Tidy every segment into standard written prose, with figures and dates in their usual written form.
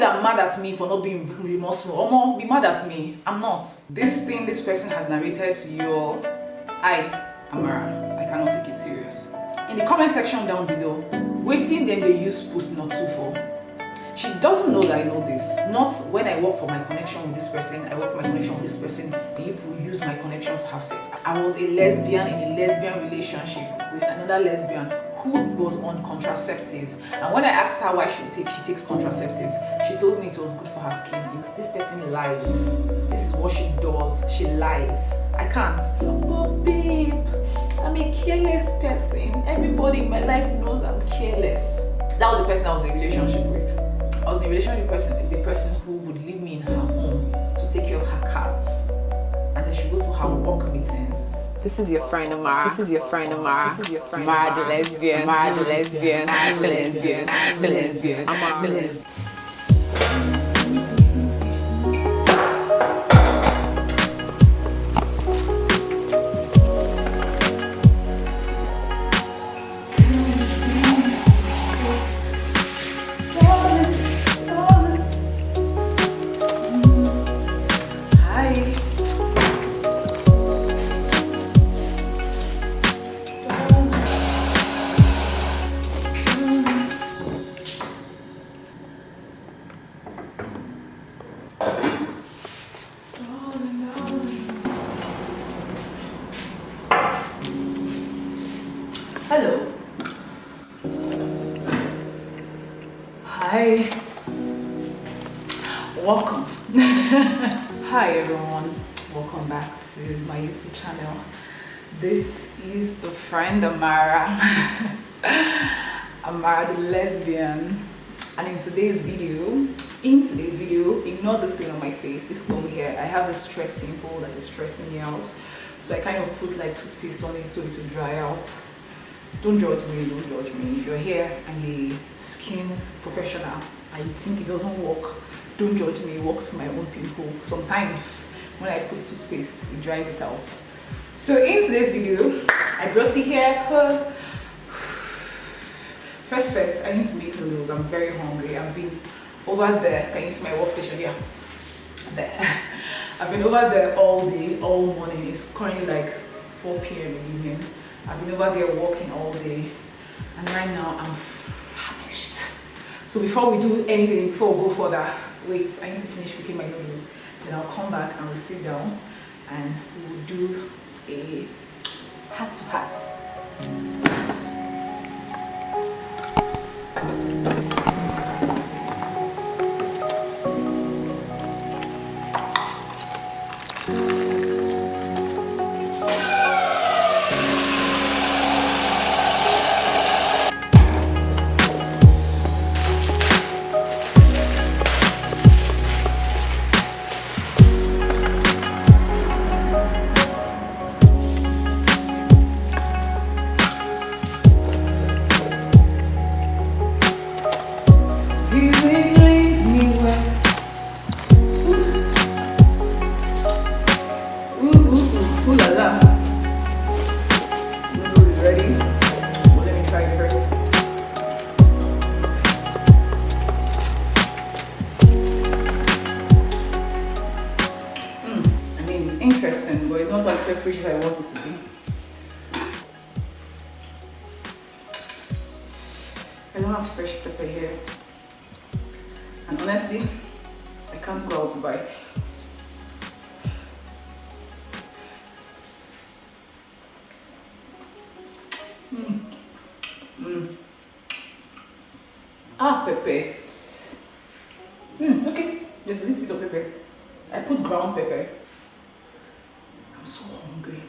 that are mad at me for not being remorseful. Or be mad at me. I'm not. This thing this person has narrated to you all, Amara, I cannot take it serious. In the comment section down below, waiting then they use post not too for. She doesn't know that I know this. Not when I work for my connection with this person, I work for my connection with this person, people use my connection to have sex. I was a lesbian in a lesbian relationship with another lesbian who was on contraceptives. And when I asked her why she takes contraceptives, she told me it was good for her skin. This person lies. This is what she does. She lies. I can't. But babe, I'm a careless person. Everybody in my life knows I'm careless. That was the person I was in a relationship with. I was in a relationship with the person who would leave me in her home to take care of her cats. And then she would go to her work meetings. This is your friend Amara. This is your friend Amara. This is your friend Amara the lesbian. Amara the lesbian. The lesbian. The lesbian. Amara the lesbian. Hello. Hi. Welcome. Hi everyone. Welcome back to my YouTube channel. This is the friend Amara. Amara the lesbian. And in today's video, ignore this thing on my face, this comb here. I have a stress pimple that is stressing me out. So I kind of put like toothpaste on it so it will dry out. Don't judge me, don't judge me. If you're here and you're a skin professional and you think it doesn't work, don't judge me, it works for my own pimple. Sometimes when I put toothpaste, it dries it out. So in today's video, I brought you here because first, I need to make noodles. I'm very hungry. I've been over there. Can you see my workstation here? There. I've been over there all day, all morning. It's currently like 4 p.m. in the evening. I've been over there working all day, and right now I'm famished. So before we do anything, before we go further, wait, I need to finish cooking my noodles. Then I'll come back and we'll sit down and we'll do a heart-to-heart. Interesting, but it's not as pepperish as I want it to be. I don't have fresh pepper here, and honestly, I can't go out to buy. Pepper. Okay, there's a little bit of pepper. I put ground pepper. I'm so hungry,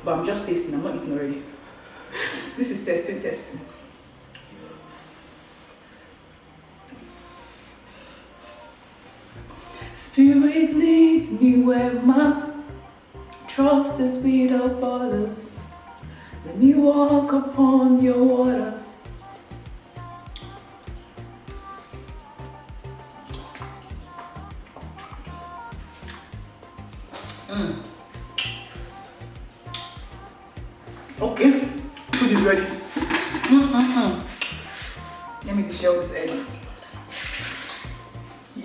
but I'm just tasting. I'm not eating already. This is testing. Spirit, lead me where my trust is without borders. Let me walk upon your waters. Okay, food is ready. Let me deshell this eggs.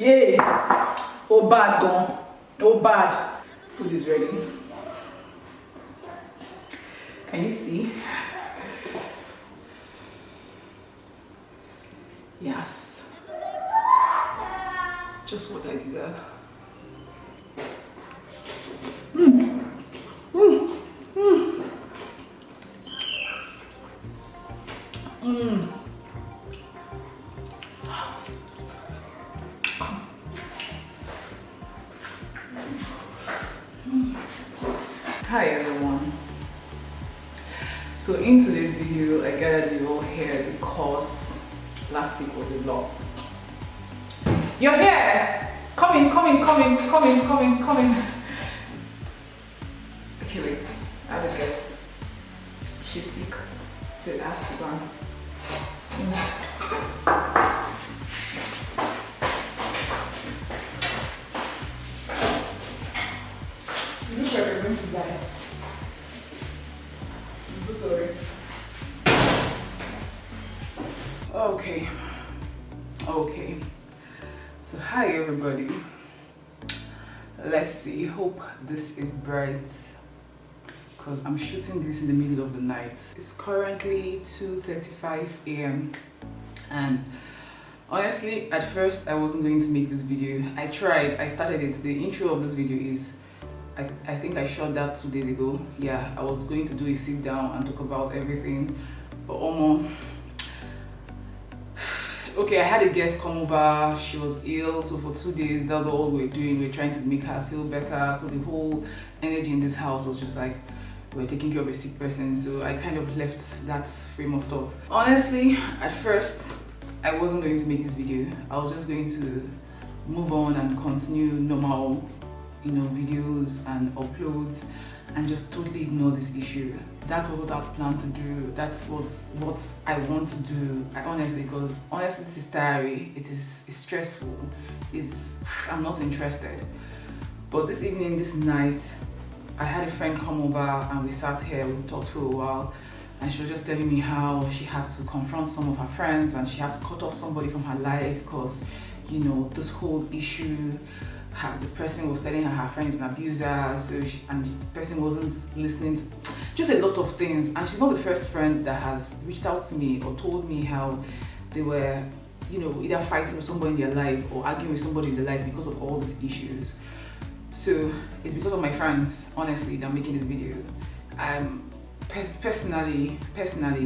Yeah. Oh bad gone. Oh bad. Food is ready. Can you see? Yes. Just what I deserve. It's hot. Hi everyone. So in today's video, I gathered you all here because last week was a lot. You're here! Come in. Okay, wait. I have a guest. She's sick, so I have to go. You look like you're going to die. I'm so sorry. Okay. So hi everybody. Let's see. Hope this is bright because I'm shooting this in the middle of the night. It's currently 2:35 a.m. and honestly, at first I wasn't going to make this video. I started it. The intro of this video is I think I shot that 2 days ago. Yeah, I was going to do a sit down and talk about everything, but okay, I had a guest come over. She was ill, so for 2 days that's all we're doing. We're trying to make her feel better. So the whole energy in this house was just like we're taking care of a sick person. So I kind of left that frame of thought. Honestly, at first I wasn't going to make this video. I was just going to move on and continue normal, videos and uploads and just totally ignore this issue. That was what I planned to do. That was what I want to do. Because honestly, this is tiring. It's stressful. I'm not interested. But this evening, this night, I had a friend come over and we sat here. We talked for a while, and she was just telling me how she had to confront some of her friends and she had to cut off somebody from her life because, this whole issue. The person was telling her friend is an abuser, and the person wasn't listening to just a lot of things. And she's not the first friend that has reached out to me or told me how they were, either fighting with somebody in their life or arguing with somebody in their life because of all these issues. So it's because of my friends, honestly, that I'm making this video. Personally,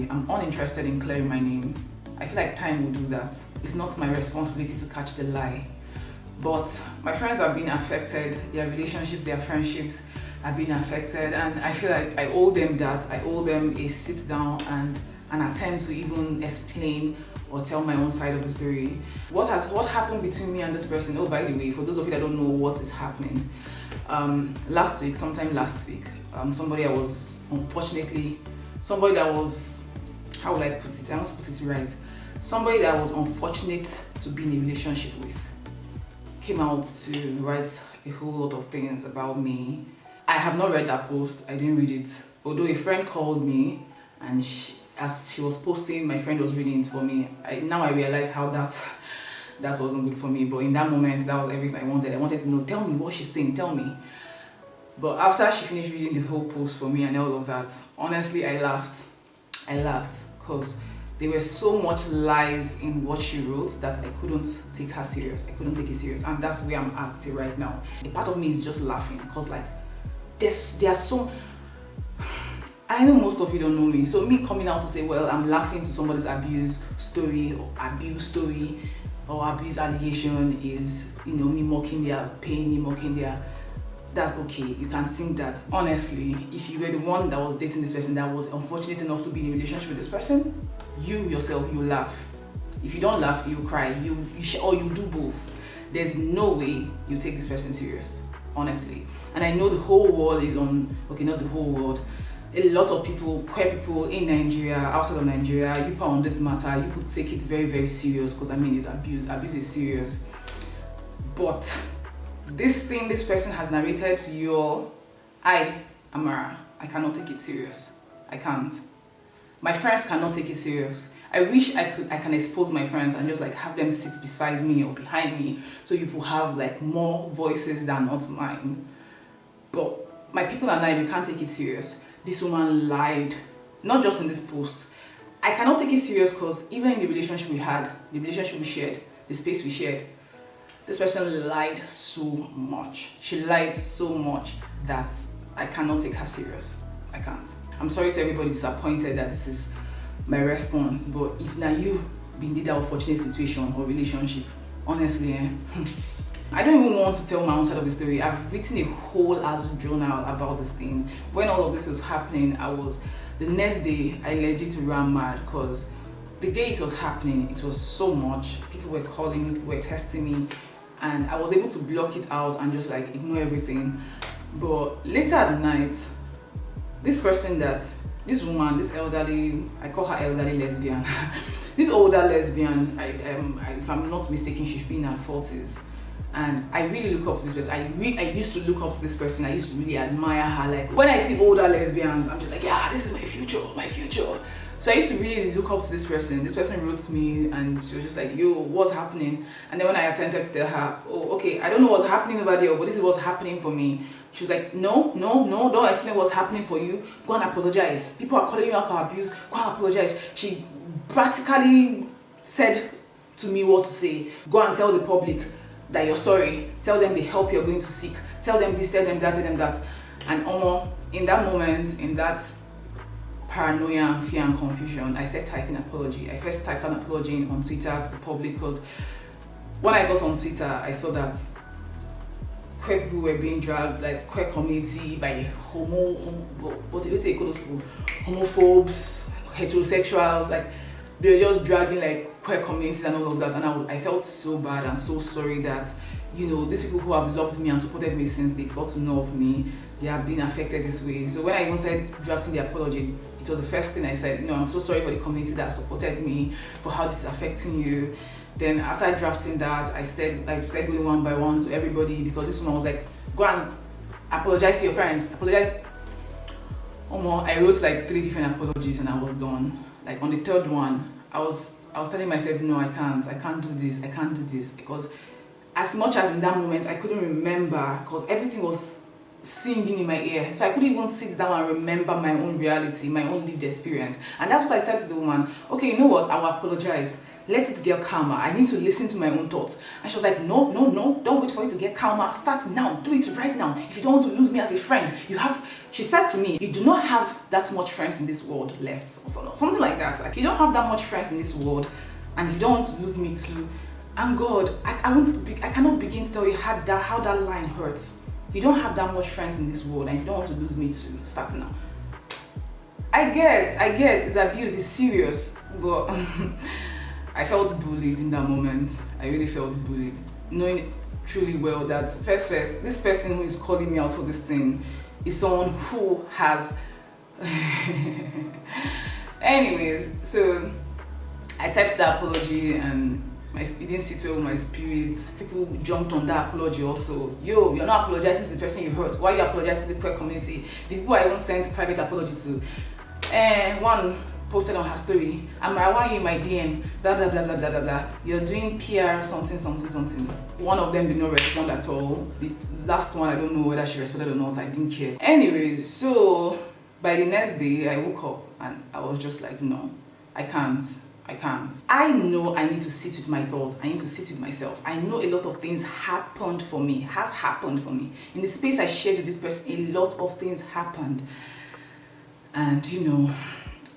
I'm uninterested in clearing my name. I feel like time will do that. It's not my responsibility to catch the lie. But my friends have been affected, their relationships, their friendships have been affected, and I feel like I owe them that. I owe them a sit down and an attempt to even explain or tell my own side of the story. What happened between me and this person? Oh, by the way, for those of you that don't know what is happening, sometime last week, somebody that was, how will I put it? I want to put it right. Somebody that was unfortunate to be in a relationship with came out to write a whole lot of things about me. I have not read that post. I didn't read it. Although a friend called me and as she was posting, my friend was reading it for me. Now I realize how that wasn't good for me. But in that moment, that was everything I wanted. I wanted to know, tell me what she's saying, tell me. But after she finished reading the whole post for me and all of that, honestly, I laughed because there were so much lies in what she wrote that I couldn't take her serious. I couldn't take it serious, and that's where I'm at till right now. A part of me is just laughing because there's so. I know most of you don't know me, so me coming out to say, well, I'm laughing to somebody's abuse story or abuse allegation is, me mocking their pain, me mocking their. That's okay. You can think that. Honestly, if you were the one that was dating this person that was unfortunate enough to be in a relationship with this person, you yourself, you laugh. If you don't laugh, you cry. Or you do both. There's no way you take this person serious, honestly. And I know the whole world is on. Okay, not the whole world. A lot of people, queer people in Nigeria, outside of Nigeria, you put on this matter. You could take it very, very serious because it's abuse. Abuse is serious, but. This thing this person has narrated to you all, Amara, I cannot take it serious. I can't. My friends cannot take it serious. I wish I can expose my friends and just like have them sit beside me or behind me, so you will have like more voices than not mine. But my people and I, we can't take it serious. This woman lied, not just in this post. I cannot take it serious because even in the relationship we had, the relationship we shared, the space we shared, this person lied so much. She lied so much that I cannot take her serious. I can't. I'm sorry to everybody disappointed that this is my response, but if now you been in that unfortunate situation or relationship, honestly, I don't even want to tell my own side of the story. I've written a whole ass journal about this thing. When all of this was happening, the next day I legit ran mad because the day it was happening, it was so much. People were calling me, people were texting me, and I was able to block it out and just like ignore everything. But later at night, this woman, this elderly, I call her elderly lesbian, this older lesbian, if I'm not mistaken, she should be in her 40s. And I really look up to this person. I used to look up to this person. I used to really admire her. Like when I see older lesbians, I'm just like, yeah, this is my future, my future. So I used to really look up to this person. This person wrote me and she was just like, yo, what's happening? And then when I attempted to tell her, oh, okay, I don't know what's happening over there, but this is what's happening for me. She was like, no, don't explain what's happening for you. Go and apologize. People are calling you out for abuse. Go and apologize. She practically said to me what to say. Go and tell the public that you're sorry. Tell them the help you're going to seek. Tell them this, tell them that, tell them that. And in that moment, in that paranoia, fear and confusion, I started typing apology. I first typed an apology on Twitter to the public because when I got on Twitter, I saw that queer people were being dragged, like queer community, by homophobes, heterosexuals, like they were just dragging like queer communities and all of that. And I felt so bad and so sorry that, you know, these people who have loved me and supported me since they got to know of me, they have been affected this way. So when I even said drafting the apology, it was the first thing I said, you know, I'm so sorry for the community that supported me, for how this is affecting you. Then after drafting that, I started going one by one to everybody because this woman was like, go and apologize to your friends, apologize. I wrote like 3 different apologies and I was done. Like on the 3rd one, I was telling myself, no, I can't do this, because as much as in that moment I couldn't remember because everything was singing in my ear, so I couldn't even sit down and remember my own reality, my own lived experience. And that's what I said to the woman, okay, you know what, I will apologize, let it get calmer, I need to listen to my own thoughts. And she was like, no, don't wait for it to get calmer, start now, do it right now. If you don't want to lose me as a friend, she said to me, you do not have that much friends in this world left, or something like that. Like, you don't have that much friends in this world, and if you don't want to lose me too, and God, I cannot begin to tell you how that line hurts. You don't have that much friends in this world and you don't want to lose me too. Start now. I get, it's abuse, it's serious, but I felt bullied in that moment. I really felt bullied, knowing truly well that first, this person who is calling me out for this thing is someone who has... Anyways, so I typed the apology and it didn't sit well with my spirit. People jumped on that apology also. Yo, you're not apologizing to the person you hurt. Why are you apologizing to the queer community? The people I even sent private apology to. One posted on her story, Amara, why are you in my DM? Blah, blah, blah, blah, blah, blah, blah. You're doing PR, something. One of them did not respond at all. The last one, I don't know whether she responded or not. I didn't care. Anyways, so by the next day, I woke up and I was just like, no, I can't. I know I need to sit with my thoughts. I need to sit with myself. I know a lot of things has happened for me. In the space I shared with this person, a lot of things happened. And you know,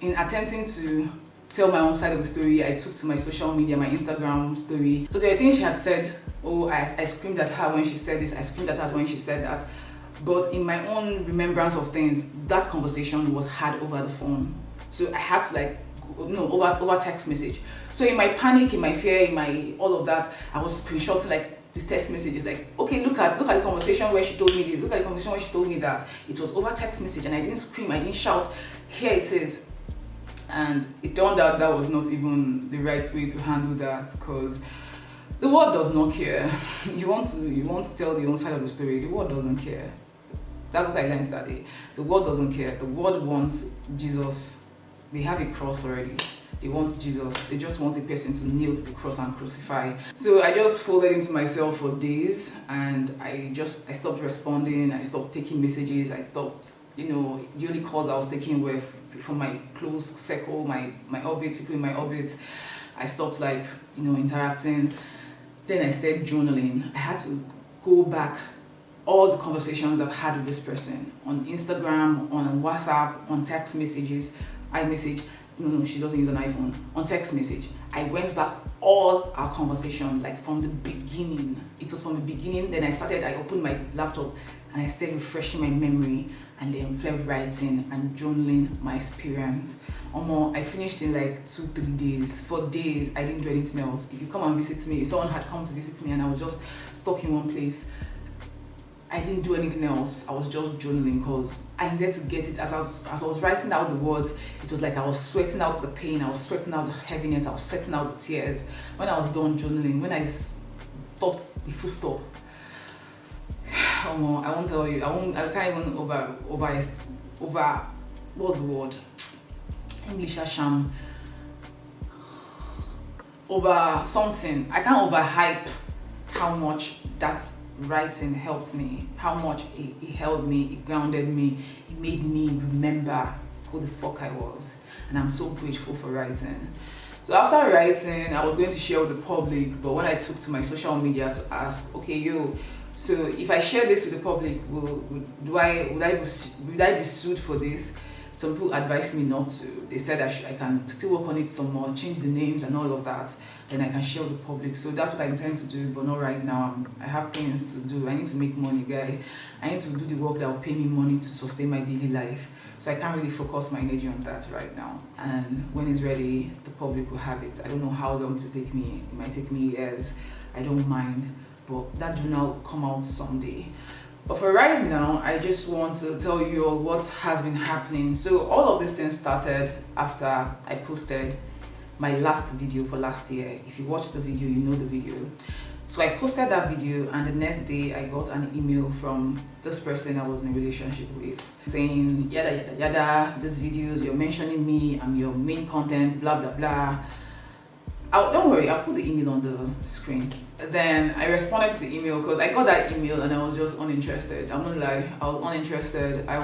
in attempting to tell my own side of the story, I took to my social media, my Instagram story. So there are things she had said. Oh, I screamed at her when she said this. I screamed at her when she said that. But in my own remembrance of things, that conversation was had over the phone. So I had to over text message. So in my panic, in my fear, in my all of that, I was screenshotting like these text messages, like, okay, look at the conversation where she told me this, look at the conversation where she told me that. It was over text message and I didn't scream, I didn't shout, here it is. And it turned out that was not even the right way to handle that, because the world does not care. You want to tell the own side of the story, the world doesn't care. That's what I learned that day. The world doesn't care. The world wants Jesus. They have a cross already. they want Jesus. They just want a person to kneel to the cross and crucify. So I just folded into myself for days, and I stopped responding. I stopped taking messages. I stopped, the only calls I was taking were from my close circle, my orbit, people in my orbit. I stopped interacting. Then I started journaling. I had to go back all the conversations I've had with this person on Instagram, on WhatsApp, on text messages, iMessage. No, she doesn't use an iPhone. On text message, I went back all our conversations, from the beginning. It was from the beginning. Then I opened my laptop and I started refreshing my memory, and then started writing and journaling my experience. I finished in 2-3 days. For days, I didn't do anything else. If you come and visit me, if someone had come to visit me and I was just stuck in one place, I didn't do anything else. I was just journaling because I needed to get it. As I was writing out the words, it was like I was sweating out the pain, I was sweating out the heaviness, I was sweating out the tears. When I was done journaling, when I stopped the full stop, I won't tell you. I can't even over what's the word? English Asham. Over something. I can't overhype how much that's writing helped me, how much it held me, it grounded me, it made me remember who the fuck I was. And I'm so grateful for writing. So after writing, I was going to share with the public, but when I took to my social media to ask, okay, so if I share this with the public, would I be sued for this? Some people advised me not to. They said I can still work on it some more, change the names and all of that, then I can share with the public. So that's what I intend to do, but not right now. I have things to do. I need to make money, guy. I need to do the work that will pay me money to sustain my daily life. So I can't really focus my energy on that right now. And when it's ready, the public will have it. I don't know how long it will take me. It might take me years. I don't mind, but that journal will come out someday. But for right now, I just want to tell you all what has been happening. So all of this thing started after I posted my last video for last year. If you watched the video, you know the video. So I posted that video, and the next day I got an email from this person I was in a relationship with saying, yada yada yada, these videos, you're mentioning me, I'm your main content, blah blah blah. Don't worry, I'll put the email on the screen. Then I responded to the email because I got that email and I was just uninterested. I'm not lie, I was uninterested. I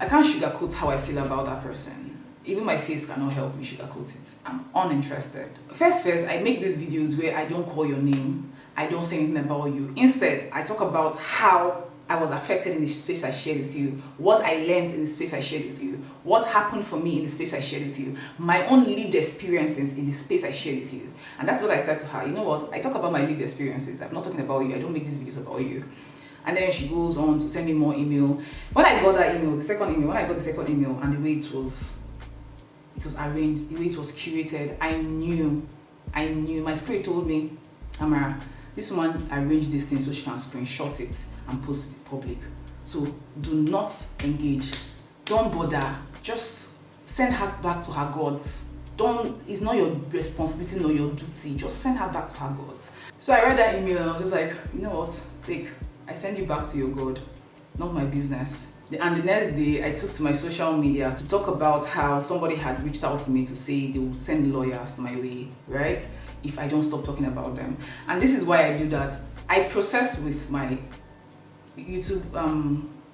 can't sugarcoat how I feel about that person. Even my face cannot help me sugarcoat it. I'm uninterested. First, I make these videos where I don't call your name. I don't say anything about you. Instead, I talk about how I was affected in the space I shared with you, what I learned in the space I shared with you, what happened for me in the space I shared with you, my own lived experiences in the space I shared with you. And that's what I said to her. You know what? I talk about my lived experiences. I'm not talking about you. I don't make these videos about you. And then she goes on to send me more email. When I got that email, when I got the second email, and the way it was arranged, the way it was curated, I knew, my spirit told me, Amara, this woman arranged this thing so she can screenshot it and post it to the public. So do not engage. Don't bother. Just send her back to her gods. It's not your responsibility nor your duty. Just send her back to her gods. So I read that email and I was just like, you know what? I send you back to your God. Not my business. And the next day, I took to my social media to talk about how somebody had reached out to me to say they will send lawyers my way, right? If I don't stop talking about them. And this is why I do that. I process with my YouTube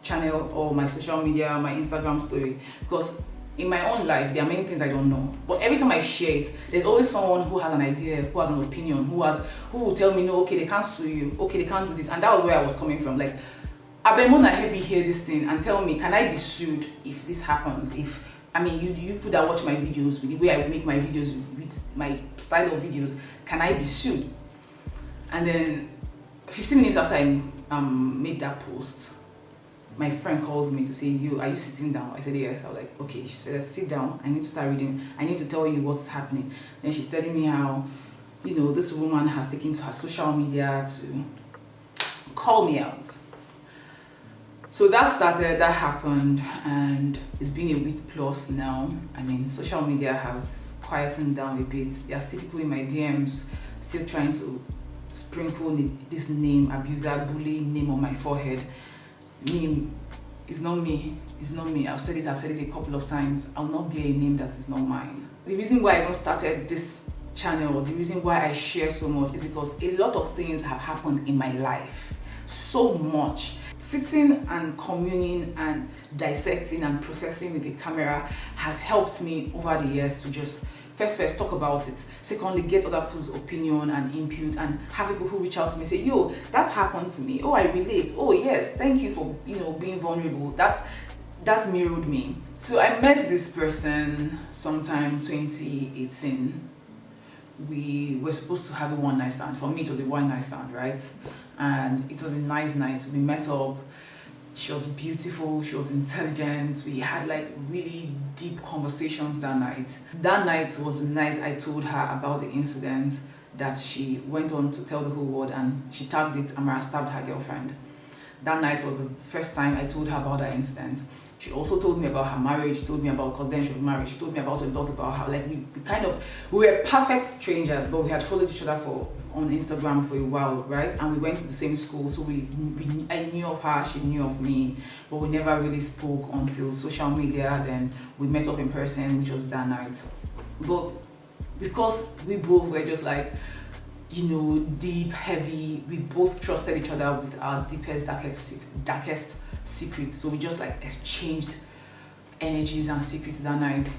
channel or my social media, my Instagram story, because in my own life, there are many things I don't know. But every time I share it, there's always someone who has an idea, who has an opinion, who will tell me, no, okay, they can't sue you, okay, they can't do this. And that was where I was coming from. Like, Abemona help me hear this thing and tell me, can I be sued if this happens? You put that watch my videos, with the way I make my videos, with my style of videos, can I be sued? And then 15 minutes after I made that post, my friend calls me to say, are you sitting down? I said, yes. I was like, okay. She said, sit down. I need to start reading. I need to tell you what's happening. Then she's telling me how, this woman has taken to her social media to call me out. So that happened, and it's been a week plus now. Social media has quietened down a bit. There are still people in my DMs still trying to sprinkle this name, abuser, bully name on my forehead. Name is not me. It's not me. I've said it a couple of times. I'll not bear a name that is not mine. The reason why I even started this channel, the reason why I share so much is because a lot of things have happened in my life. So much. Sitting and communing and dissecting and processing with the camera has helped me over the years to just first talk about it. Secondly, get other people's opinion and input, and have people who reach out to me say, yo, that happened to me. Oh, I relate. Oh yes, thank you for being vulnerable. That mirrored me. So I met this person sometime 2018. We were supposed to have a one-night stand. For me, it was a one-night stand, right? And it was a nice night. We met up. She was beautiful, she was intelligent. We had like really deep conversations that night. That night was the night I told her about the incident that she went on to tell the whole world, and she tagged it, Amara stabbed her girlfriend. That night was the first time I told her about that incident. She also told me about her marriage, told me about, because then she was married, she told me about a lot about how, like, we were perfect strangers, but we had followed each other on Instagram for a while, right? And we went to the same school, so I knew of her, she knew of me, but we never really spoke until social media. Then we met up in person, which was that night. But because we both were just like, deep, heavy, we both trusted each other with our deepest, darkest secrets. So we just like exchanged energies and secrets that night.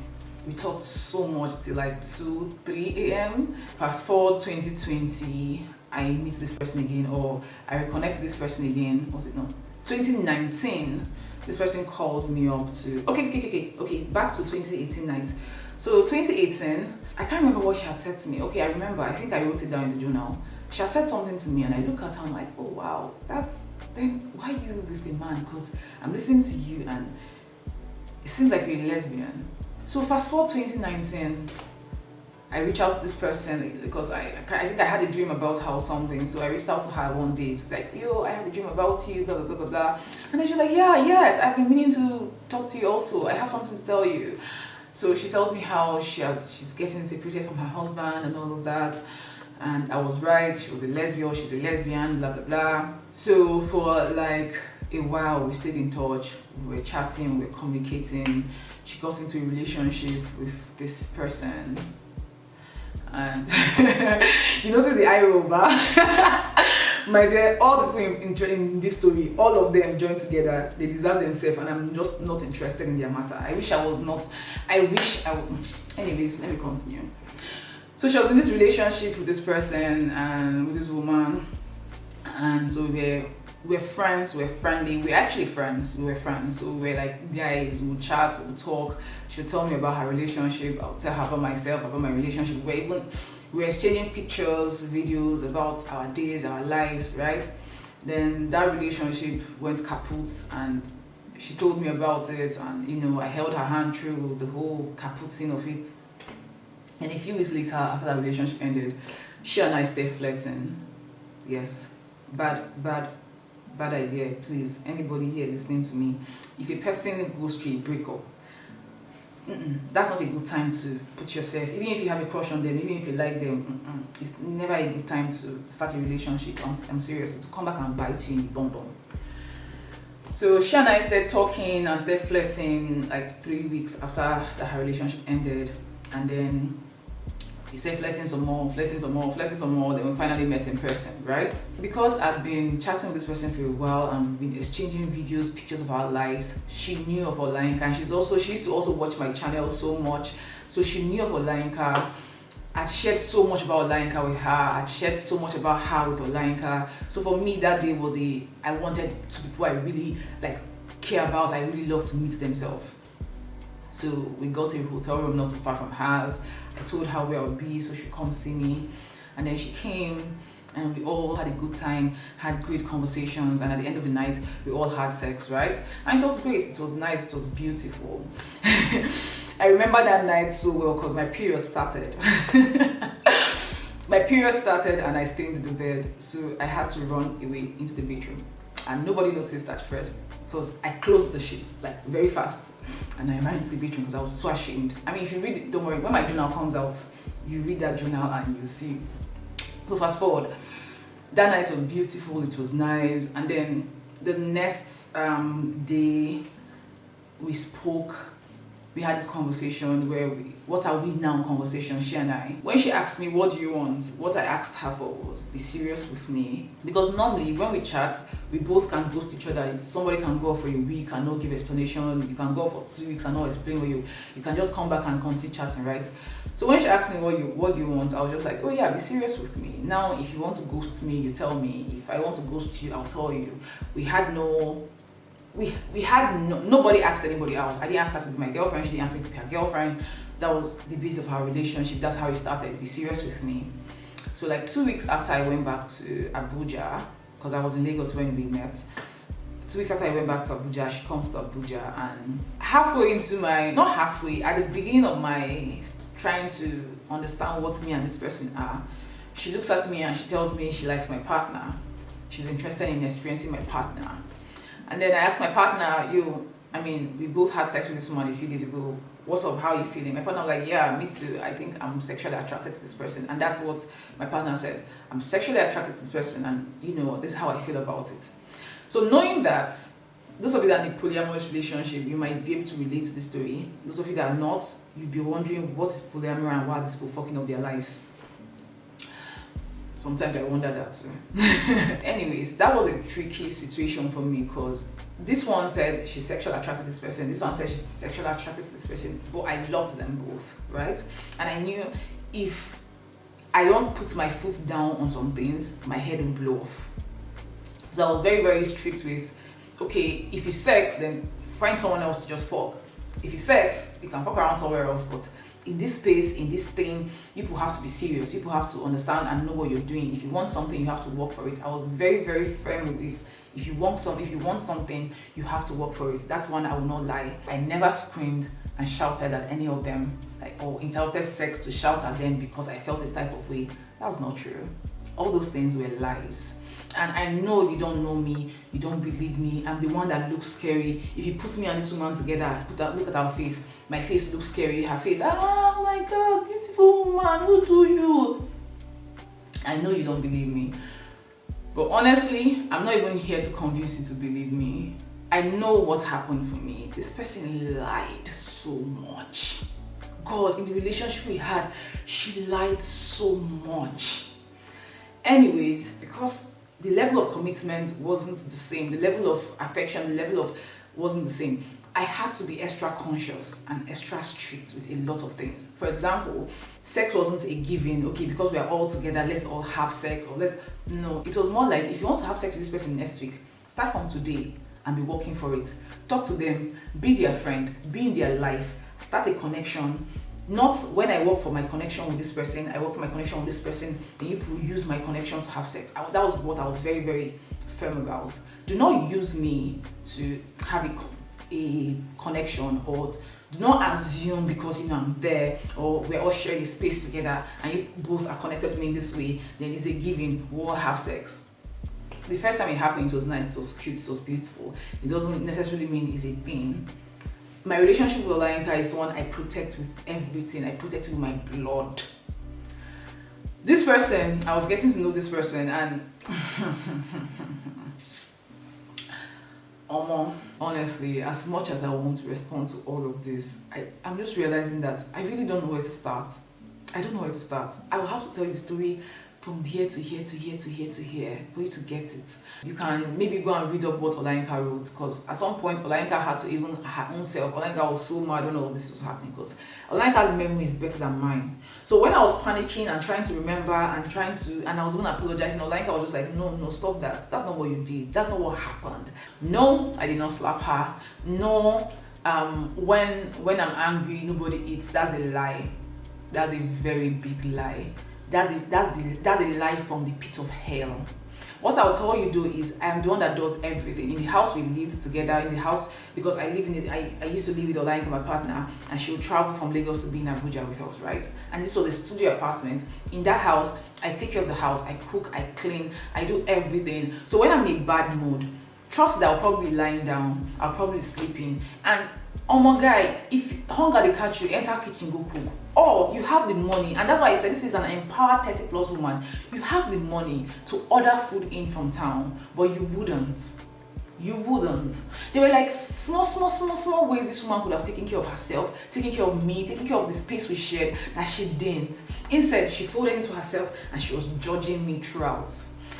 We talked so much till like 2-3 a.m. Fast forward 2020, I meet this person again, or I reconnect to this person again. Was it no? 2019, this person calls me up to okay, back to 2018 night. So 2018, I can't remember what she had said to me. Okay, I remember, I think I wrote it down in the journal. She had said something to me, and I look at her, I'm like, oh wow, then why are you with a man? Because I'm listening to you and it seems like you're a lesbian. So fast forward 2019, I reach out to this person because I think I had a dream about her or something. So I reached out to her one day. She's like, yo, I had a dream about you, blah, blah, blah, blah, blah. And then she's like, yes, I've been meaning to talk to you also. I have something to tell you. So she tells me how she's getting separated from her husband and all of that. And I was right, she was a lesbian, she's a lesbian, blah, blah, blah. So for like a while, we stayed in touch, we were chatting, we were communicating. She got into a relationship with this person. And you notice the eye roll, my dear, all the people in this story, all of them joined together, they deserve themselves, and I'm just not interested in their matter. I wish I was not, anyways, let me continue. So she was in this relationship with this person and with this woman, and so we're friends, we're friendly, we're actually friends, we were friends. So we're like guys, we'll chat, we'll talk. She'll tell me about her relationship, I'll tell her about myself, about my relationship. We're exchanging pictures, videos about our days, our lives, right? Then that relationship went kaput, and she told me about it, and I held her hand through the whole kaput scene of it. And a few weeks later, after that relationship ended, she and I started flirting. Yes, bad idea, please. Anybody here listening to me, if a person goes through a breakup, that's not a good time to put yourself, even if you have a crush on them, even if you like them, it's never a good time to start a relationship. I'm serious, to come back and bite you in the bum. So she and I started talking and started flirting like 3 weeks after her relationship ended, and then we started flirting some more, then we finally met in person, right? Because I've been chatting with this person for a while and we've been exchanging videos, pictures of our lives, she knew of Olayinka, and she used to also watch my channel so much, so she knew of Olayinka. I'd shared so much about Olayinka with her, I'd shared so much about her with Olayinka. So for me, that day was I wanted two people I really care about, I really love to meet themselves. So we got a hotel room not too far from hers. I told her where I would be so she'd come see me. And then she came and we all had a good time, had great conversations, and at the end of the night, we all had sex, right? And it was great, it was nice, it was beautiful. I remember that night so well because my period started. My period started and I stayed in the bed, so I had to run away into the bedroom. And nobody noticed at first because I closed the sheet like very fast and I ran into the bedroom because I was so ashamed. I mean, if you read it, don't worry, when my journal comes out, you read that journal and you see. So fast forward, that night was beautiful, it was nice, and then the next day we spoke. We had this conversation where what are we now conversation, she and I. When she asked me, what do you want? What I asked her for was, be serious with me. Because normally when we chat, we both can ghost each other. Somebody can go for a week and not give explanation. You can go for 2 weeks and not explain what you can just come back and continue chatting, right? So when she asked me what do you want, I was just like, oh yeah, be serious with me. Now, if you want to ghost me, you tell me. If I want to ghost you, I'll tell you. Nobody asked anybody else. I didn't ask her to be my girlfriend. She didn't ask me to be her girlfriend. That was the base of our relationship. That's how it started. Be serious with me. So like 2 weeks after I went back to Abuja, because I was in Lagos when we met. 2 weeks after I went back to Abuja, she comes to Abuja, and at the beginning of my trying to understand what me and this person are, she looks at me and she tells me she likes my partner. She's interested in experiencing my partner. And then I asked my partner, we both had sex with this woman a few days ago. What's up? How are you feeling? My partner was like, yeah, me too. I think I'm sexually attracted to this person. And that's what my partner said. I'm sexually attracted to this person, and this is how I feel about it. So knowing that, those of you that are in a polyamorous relationship, you might be able to relate to this story. Those of you that are not, you'll be wondering what is polyamory and why are these people fucking up their lives. Sometimes I wonder that too. Anyways, that was a tricky situation for me because this one said she's sexually attracted to this person. This one said she's sexually attracted to this person. But I loved them both, right? And I knew if I don't put my foot down on some things, my head will blow off. So I was very, very strict with, okay, if it's sex, then find someone else to just fuck. If it's sex, you can fuck around somewhere else, but in this space, in this thing, people have to be serious. People have to understand and know what you're doing. If you want something, you have to work for it. I was very, very firm with, if you want something, you have to work for it. That's one I will not lie. I never screamed and shouted at any of them, or interrupted sex to shout at them because I felt this type of way. That was not true. All those things were lies. And I know you don't know me, you don't believe me. I'm the one that looks scary. If you put me and this woman together, look at our face. My face looks scary. Her face, oh my God, beautiful woman, who do you? I know you don't believe me. But honestly, I'm not even here to convince you to believe me. I know what happened for me. This person lied so much. God, in the relationship we had, she lied so much. Anyways, because the level of commitment wasn't the same, the level of affection, wasn't the same, I had to be extra conscious and extra strict with a lot of things. For example, sex wasn't a given, okay, because we are all together, let's all have sex, no, it was more like, if you want to have sex with this person next week, start from today and be working for it. Talk to them, be their friend, be in their life, start a connection. Not when I work for my connection with this person, then you use my connection to have sex. That was what I was very, very firm about. Do not use me to have a connection, or do not assume because I'm there or we're all sharing a space together and you both are connected to me in this way, then it's a given, we'll have sex. The first time it happened, it was nice, it was cute, it was beautiful. It doesn't necessarily mean it's a thing. My relationship with Olayinka is one I protect with everything. I protect it with my blood. This person, I was getting to know this person, and honestly, as much as I want to respond to all of this, I'm just realizing that I really don't know where to start. I don't know where to start. I will have to tell you the story from here to here to here to here to here for you to get it. You can maybe go and read up what Olayinka wrote, because at some point Olayinka had to even her own self. Olayinka was so mad when all this was happening because Olayinka's memory is better than mine. So when I was panicking and trying to remember and I was even apologizing, Olayinka was just like, no, stop that. That's not what you did. That's not what happened. No, I did not slap her. No, when I'm angry, nobody eats. That's a lie. That's a very big lie. That's a lie from the pit of hell. What I'll tell you though is I am the one that does everything. In the house we lived together, in the house, because I used to live with Olayinka, my partner, and she would travel from Lagos to be in Abuja with us, right? And this was a studio apartment. In that house, I take care of the house, I cook, I clean, I do everything. So when I'm in a bad mood, trust that I'll probably be lying down, I'll probably be sleeping, and my guy, if hunger they catch you, enter kitchen, go cook. Or you have the money, and that's why I said this is an empowered 30+ woman. You have the money to order food in from town, but you wouldn't. You wouldn't. There were like small ways this woman could have taken care of herself, taken care of me, taken care of the space we shared that she didn't. Instead, she folded into herself and she was judging me throughout.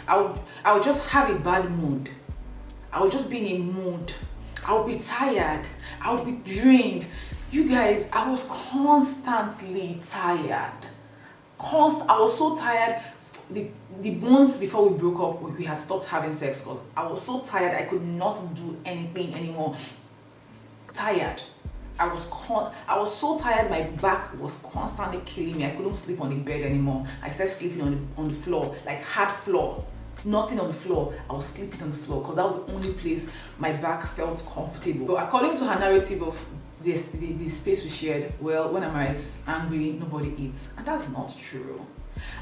I would just have a bad mood. I would just be in a mood. I would be tired. I would be drained. You guys, I was constantly tired. I was so tired. The months before we broke up, we had stopped having sex because I was so tired I could not do anything anymore. Tired. I was so tired, my back was constantly killing me. I couldn't sleep on the bed anymore. I started sleeping on the floor, like hard floor. Nothing on the floor. I was sleeping on the floor because that was the only place my back felt comfortable. But according to her narrative of the space we shared, well, when I'm angry, nobody eats. And that's not true.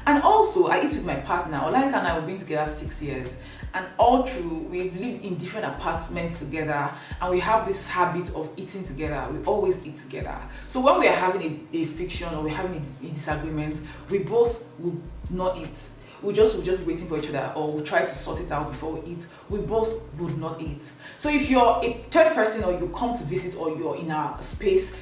And also, I eat with my partner. Olanka and I have been together 6 years. And all through, we've lived in different apartments together. And we have this habit of eating together. We always eat together. So when we are having a friction or we're having a disagreement, we both will not eat. We'll just be waiting for each other, or we'll try to sort it out before we eat. We both would not eat. So if you're a third person or you come to visit or you're in our space,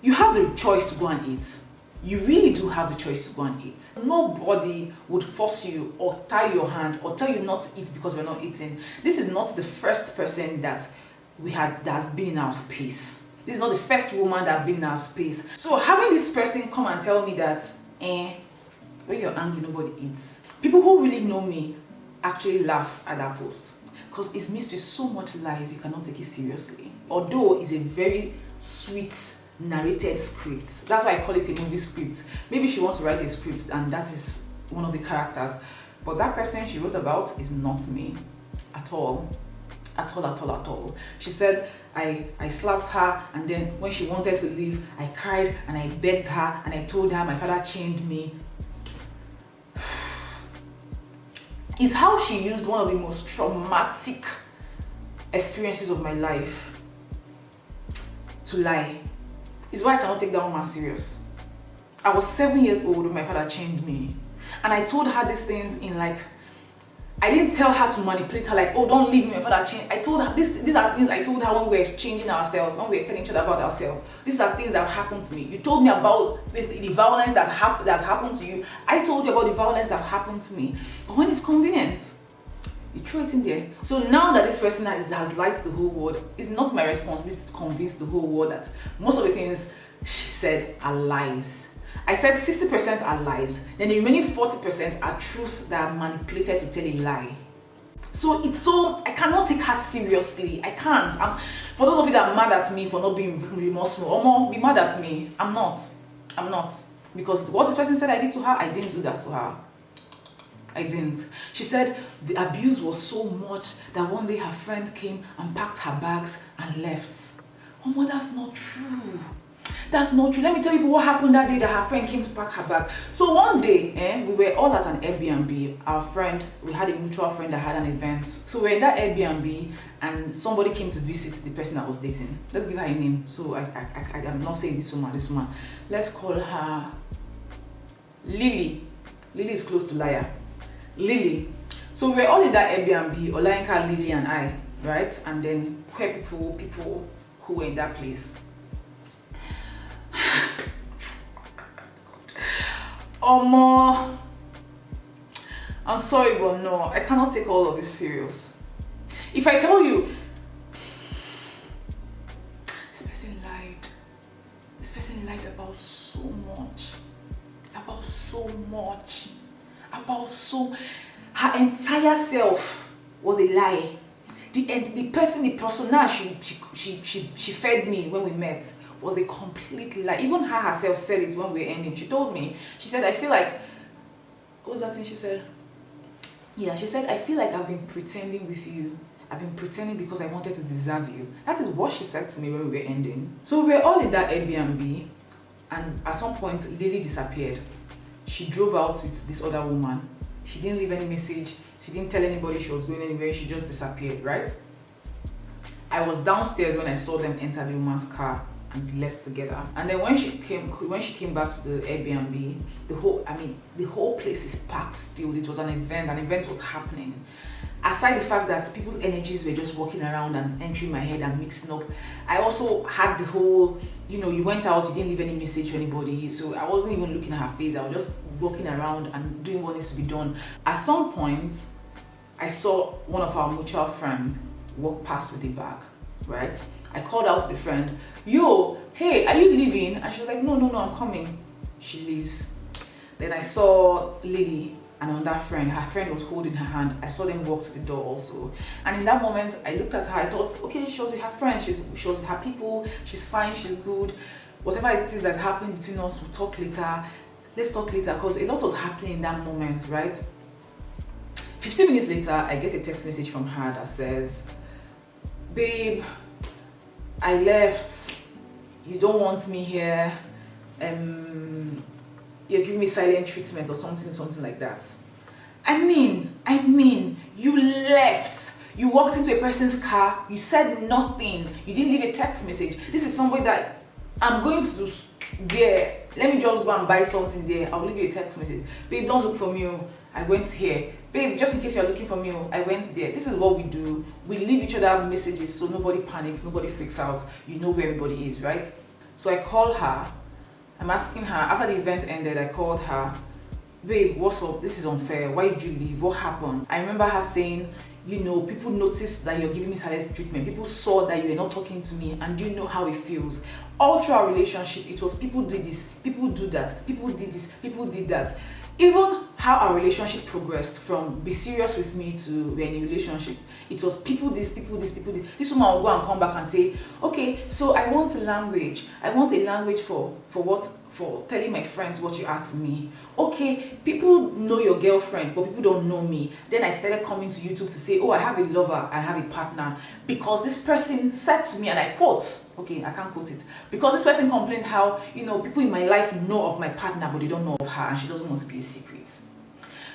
you have the choice to go and eat. You really do have the choice to go and eat. Nobody would force you or tie your hand or tell you not to eat because we're not eating. This is not the first person that's been in our space. This is not the first woman that's been in our space. So having this person come and tell me that, when you're angry, nobody eats. People who really know me actually laugh at that post because it's mixed with so much lies you cannot take it seriously. Although it's a very sweet narrated script. That's why I call it a movie script. Maybe she wants to write a script and that is one of the characters. But that person she wrote about is not me at all. At all. She said I slapped her, and then when she wanted to leave, I cried and I begged her and I told her my father chained me. It's how she used one of the most traumatic experiences of my life to lie. It's why I cannot take that woman serious. I was 7 years old when my father chained me. And I told her these things in like, I didn't tell her to manipulate her like, oh, don't leave me, my father chained. I told her, these are things I told her when we were exchanging ourselves, when we were telling each other about ourselves. These are things that happened to me. You told me about the violence that's happened to you. I told you about the violence that happened to me. But when it's convenient, you throw it in there. So now that this person has lied to the whole world, it's not my responsibility to convince the whole world that most of the things she said are lies. I said 60% are lies, then the remaining 40% are truth that are manipulated to tell a lie. So I cannot take her seriously. I can't. For those of you that are mad at me for not being remorseful, or more, be mad at me. I'm not. Because what this person said I did to her, I didn't do that to her. I didn't. She said the abuse was so much that one day her friend came and packed her bags and left. Oh, that's not true. That's not true. Let me tell you what happened that day that her friend came to pack her bag. So one day, we were all at an Airbnb. We had a mutual friend that had an event. So we're in that Airbnb and somebody came to visit the person I was dating. Let's give her a name. So I'm not saying this woman. Let's call her Lily. Lily is close to liar. Lily. So we're all in that Airbnb, Olanka, Lily and I, right? And then queer people who were in that place. I'm sorry, but no, I cannot take all of this serious. If I tell you, this person lied about her entire self was a lie. The persona she fed me when we met was a complete lie. Even her herself said it when we were ending. She told me, she said, I feel like, what was that thing she said? Yeah, she said, I feel like I've been pretending with you. I've been pretending because I wanted to deserve you. That is what she said to me when we were ending. So we were all in that Airbnb, and at some point, Lily disappeared. She drove out with this other woman. She didn't leave any message. She didn't tell anybody she was going anywhere. She just disappeared, right? I was downstairs when I saw them enter the woman's car and left together. And then when she came back to the Airbnb, the whole place is packed, filled. It was an event was happening. aside the fact that people's energies were just walking around and entering my head and mixing up, I also had the whole, you went out, you didn't leave any message to anybody, so I wasn't even looking at her face. I was just walking around and doing what needs to be done. At some point, I saw one of our mutual friends walk past with a bag, right? I called out to the friend, yo, hey, are you leaving? And she was like, no, I'm coming. She leaves. Then I saw Lily and another friend, her friend was holding her hand. I saw them walk to the door also. And in that moment, I looked at her, I thought, okay, she was with her friends, she was with her people, she's fine, she's good. Whatever it is that's happening between us, we'll talk later. Let's talk later, because a lot was happening in that moment, right? 15 minutes later, I get a text message from her that says, babe, I left, you don't want me here, you're giving me silent treatment or something like that. I mean, you left. You walked into a person's car, you said nothing, you didn't leave a text message. This is somebody that I'm going to do there. Let me just go and buy something there. I'll leave you a text message. Babe, don't look for me. I went here. Babe, just in case you're looking for me, I went there. This is what we do. We leave each other messages so nobody panics, nobody freaks out. You know where everybody is, right? So I call her. I'm asking her, after the event ended, I called her, babe, what's up? This is unfair. Why did you leave? What happened? I remember her saying, people noticed that you're giving me silent treatment. People saw that you were not talking to me, and you know how it feels. All through our relationship, it was people do this, people do that, people did this, people did that. Even how our relationship progressed from be serious with me to we're in a relationship, it was people this, people this, people this. This woman will go and come back and say, okay, so I want a language. I want a language for what? For telling my friends what you are to me. Okay, people know your girlfriend, but people don't know me. Then I started coming to YouTube to say, oh, I have a lover, I have a partner. Because this person said to me, and I quote, okay, I can't quote it. Because this person complained how, people in my life know of my partner, but they don't know of her, and she doesn't want to be a secret.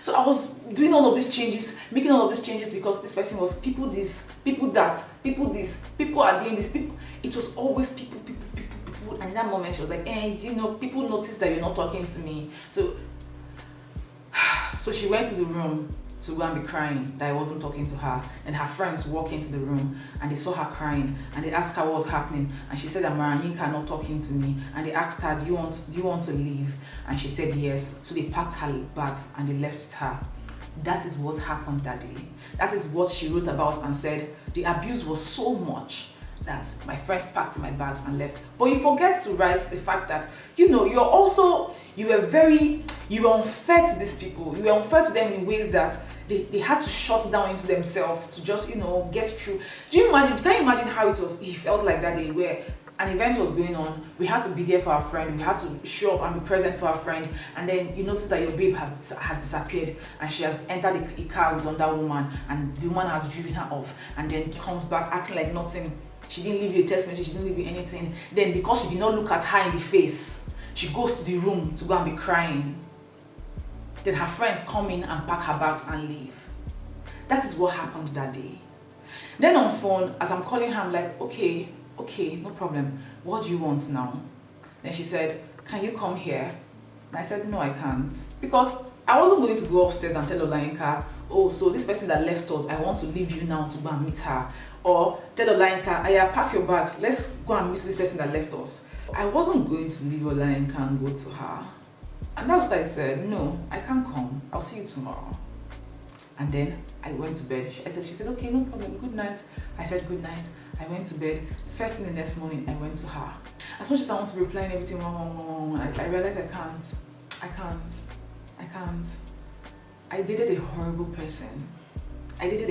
So I was doing all of these changes, making all of these changes because this person was people this, people that, people this, people are doing this, people. It was always people. And in that moment, she was like, people noticed that you're not talking to me. So she went to the room to go and be crying that I wasn't talking to her. And her friends walked into the room and they saw her crying and they asked her what was happening. And she said, Amara, Yinka are not talking to me. And they asked her, do you want to leave? And she said yes. So they packed her bags and they left with her. That is what happened that day. That is what she wrote about and said, the abuse was so much that my friends packed my bags and left. But you forget to write the fact that, you were unfair to these people. You were unfair to them in ways that they had to shut down into themselves to just, get through. Can you imagine how it felt like that day where an event was going on, we had to be there for our friend, we had to show up and be present for our friend, and then you notice that your babe has disappeared and she has entered a car with another woman and the woman has driven her off and then comes back acting like nothing. She didn't leave you a text message, she didn't leave you anything. Then because she did not look at her in the face, she goes to the room to go and be crying. Then her friends come in and pack her bags and leave. That is what happened that day. Then on phone, as I'm calling her, I'm like, okay, no problem. What do you want now? Then she said, can you come here? And I said, no, I can't. Because I wasn't going to go upstairs and tell Olayinka, oh, so this person that left us, I want to leave you now to go and meet her. Or tell Olayinka, pack your bags, let's go and meet this person that left us. I wasn't going to leave Olayinka and go to her. And that's what I said, no, I can't come. I'll see you tomorrow. And then I went to bed. She said, okay, no problem, good night. I said, good night. I went to bed. First thing the next morning, I went to her. As much as I want to reply and everything, I realized I can't. I dated a horrible person. I dated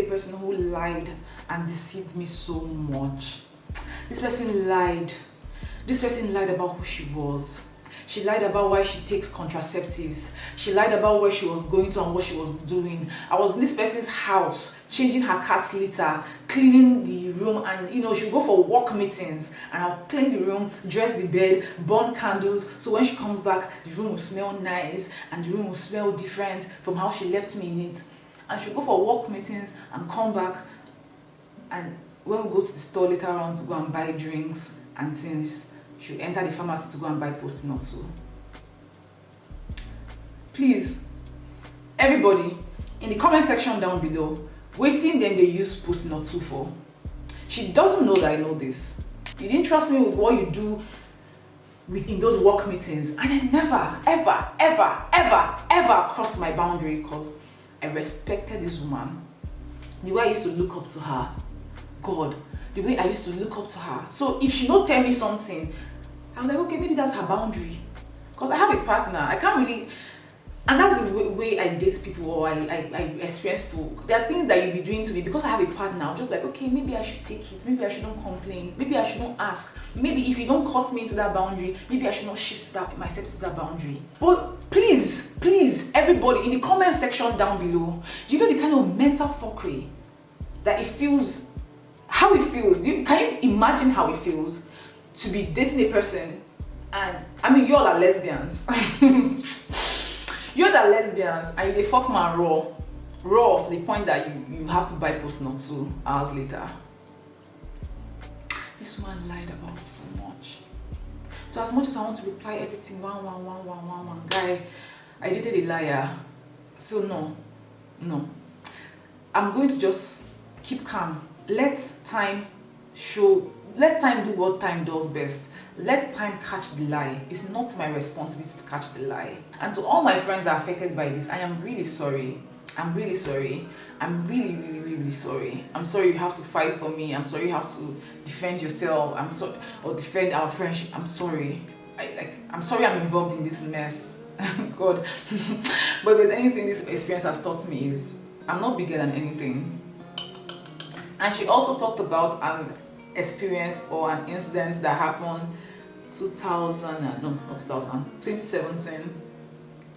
a person who lied and deceived me so much. This person lied. This person lied about who she was. She lied about why she takes contraceptives. She lied about where she was going to and what she was doing. I was in this person's house, changing her cat's litter, cleaning the room, and she would go for work meetings and I'll clean the room, dress the bed, burn candles. So when she comes back, the room will smell nice and the room will smell different from how she left me in it. And she'll go for work meetings and come back, and when we go to the store later on to go and buy drinks and things, she'll enter the pharmacy to go and buy Post-it too. Please, everybody, in the comment section down below, waiting then they use post not two for. She doesn't know that I know this. You didn't trust me with what you do in those work meetings, and I never, ever, ever, ever, ever crossed my boundary because I respected this woman. The way I used to look up to her, God, the way I used to look up to her. So if she don't tell me something, I'm like, okay, maybe that's her boundary. Because I have a partner, I can't really, and that's the way I date people or I experience people. There are things that you'll be doing to me because I have a partner. I'm just like, okay, maybe I should take it. Maybe I shouldn't complain. Maybe I shouldn't ask. Maybe if you don't cut me into that boundary, maybe I should not shift myself to that boundary. But please, please, everybody in the comment section down below, do you know the kind of mental fuckery that it feels, how it feels? Can you imagine how it feels to be dating a person and, I mean, you all are lesbians. You're the lesbians and you fuck man raw to the point that you have to buy post not 2 hours later. This woman lied about so much. So as much as I want to reply everything one, guy, I dated a liar. So no. I'm going to just keep calm. Let time do what time does best. Let time catch the lie. It's not my responsibility to catch the lie. And to all my friends that are affected by this, I am really sorry. I'm really sorry. I'm really, really, really sorry. I'm sorry you have to fight for me. I'm sorry you have to defend yourself. I'm sorry, or defend our friendship. I'm sorry. I'm sorry I'm involved in this mess. God. But if there's anything this experience has taught me is I'm not bigger than anything. And she also talked about an experience or an incident that happened 2017.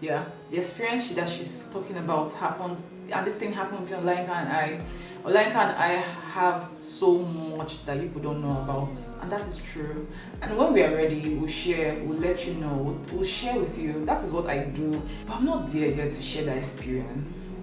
Yeah, the experience that she's talking about happened, and this thing happened with Olayinka and I. Olayinka and I have so much that people don't know about, and that is true. And when we are ready, we'll share, we'll let you know, we'll share with you. That is what I do. But I'm not there yet to share that experience.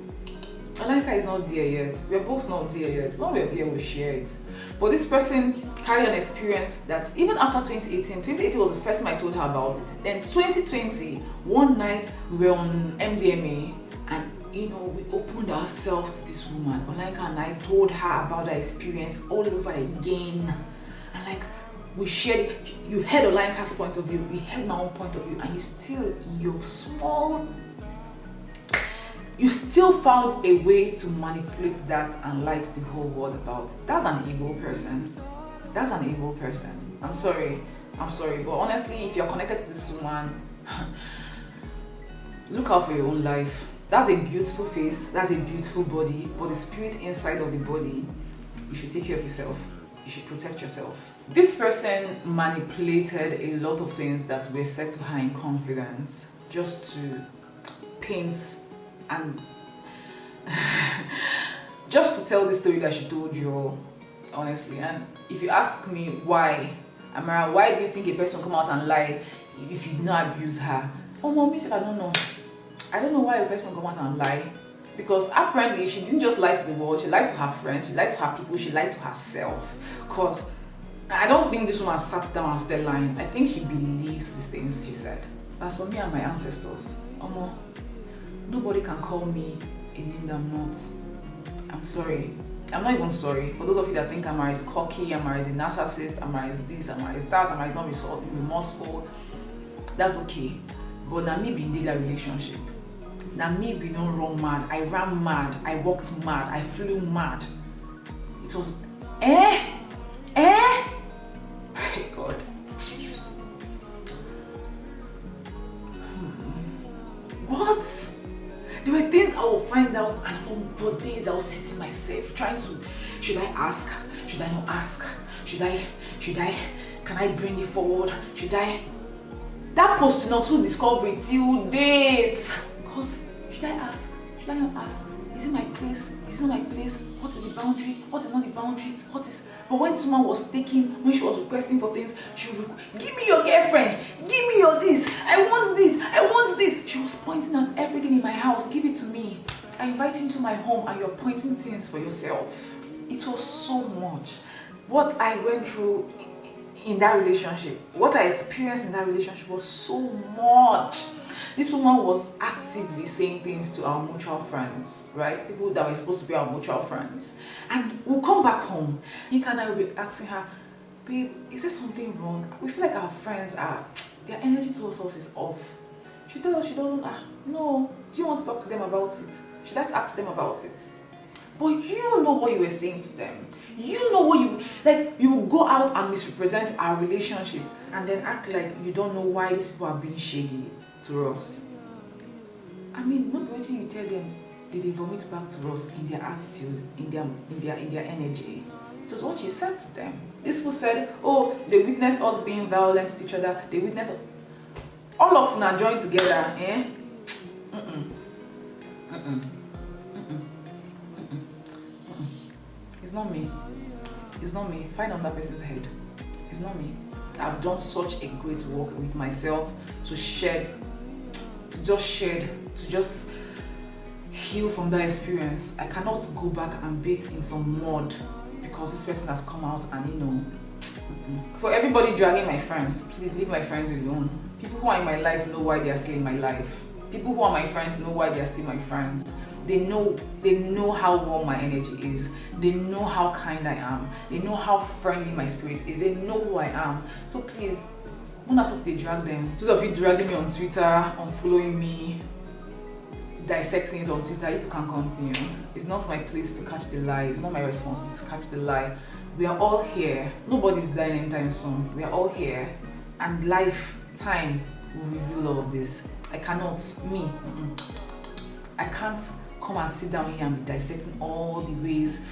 Olayinka is not there yet. We're both not there yet. When we're there, we'll share it. But this person carried an experience that even after 2018 was the first time I told her about it. Then 2020, one night we were on MDMA and we opened ourselves to this woman. Olayinka and I told her about our experience all over again. And like we shared, you heard Olayinka's point of view, we heard my own point of view, and you still found a way to manipulate that and lie to the whole world about it. That's an evil person. That's an evil person. I'm sorry, but honestly, if you're connected to this woman, look out for your own life. That's a beautiful face, that's a beautiful body, but the spirit inside of the body, you should take care of yourself. You should protect yourself. This person manipulated a lot of things that were said to her in confidence just to paint and just to tell the story that she told you all, honestly. And if you ask me why, Amara, why do you think a person will come out and lie if you did not abuse her? Oh, mommy said, I don't know. I don't know why a person will come out and lie. Because apparently she didn't just lie to the world, she lied to her friends, she lied to her people, she lied to herself. Because I don't think this woman sat down and started lying. I think she believes these things she said. As for me and my ancestors, nobody can call me a name that I'm not. I'm sorry. I'm not even sorry. For those of you that think Amara is cocky, Amara is a narcissist, Amara is this, Amara is that, Amara is not remorseful, that's okay. But now me being in that relationship, now me being not run mad, I ran mad, I walked mad, I flew mad. It was, God. What? There were things I will find out, and for days I will sit in myself trying to, should I ask? Should I not ask? Should I? Can I bring it forward? Should I? That post not to discovery till date. Because should I ask? Should I not ask? Is it my place? Is it not my place? What is the boundary? What is not the boundary? What is? But when this woman was when she was requesting for things, she would give me your girlfriend, give me your this, I want this, I want this. She was pointing out everything in my house, give it to me. I invite you into my home and you're pointing things for yourself. It was so much. What I went through in that relationship, what I experienced in that relationship was so much. This woman was actively saying things to our mutual friends, right? People that were supposed to be our mutual friends. And we'll come back home. He and I will be asking her, babe, is there something wrong? We feel like our friends are, their energy towards us is off. She told us she doesn't, no, do you want to talk to them about it? Should I ask them about it? But you know what you were saying to them. You know what you go out and misrepresent our relationship and then act like you don't know why these people are being shady to us. I mean, not waiting you tell them, they vomit back to us in their attitude, in their energy. It was what you said to them. These people said, oh, they witnessed us being violent to each other, they witnessed all of them are joined together, eh? It's not me. It's not me. Find on that person's head. It's not me. I've done such a great work with myself to just heal from that experience. I cannot go back and bathe in some mud because this person has come out and For everybody dragging my friends, please leave my friends alone. People who are in my life know why they are still in my life. People who are my friends know why they are still my friends. They know how warm my energy is. They know how kind I am. They know how friendly my spirit is. They know who I am. So please, don't ask if they drag them. Those of you dragging me on Twitter, unfollowing me, dissecting it on Twitter, you can continue. It's not my place to catch the lie. It's not my responsibility to catch the lie. We are all here. Nobody's dying anytime soon. We are all here. And time will reveal all of this. I cannot, I can't come and sit down here and be dissecting all the ways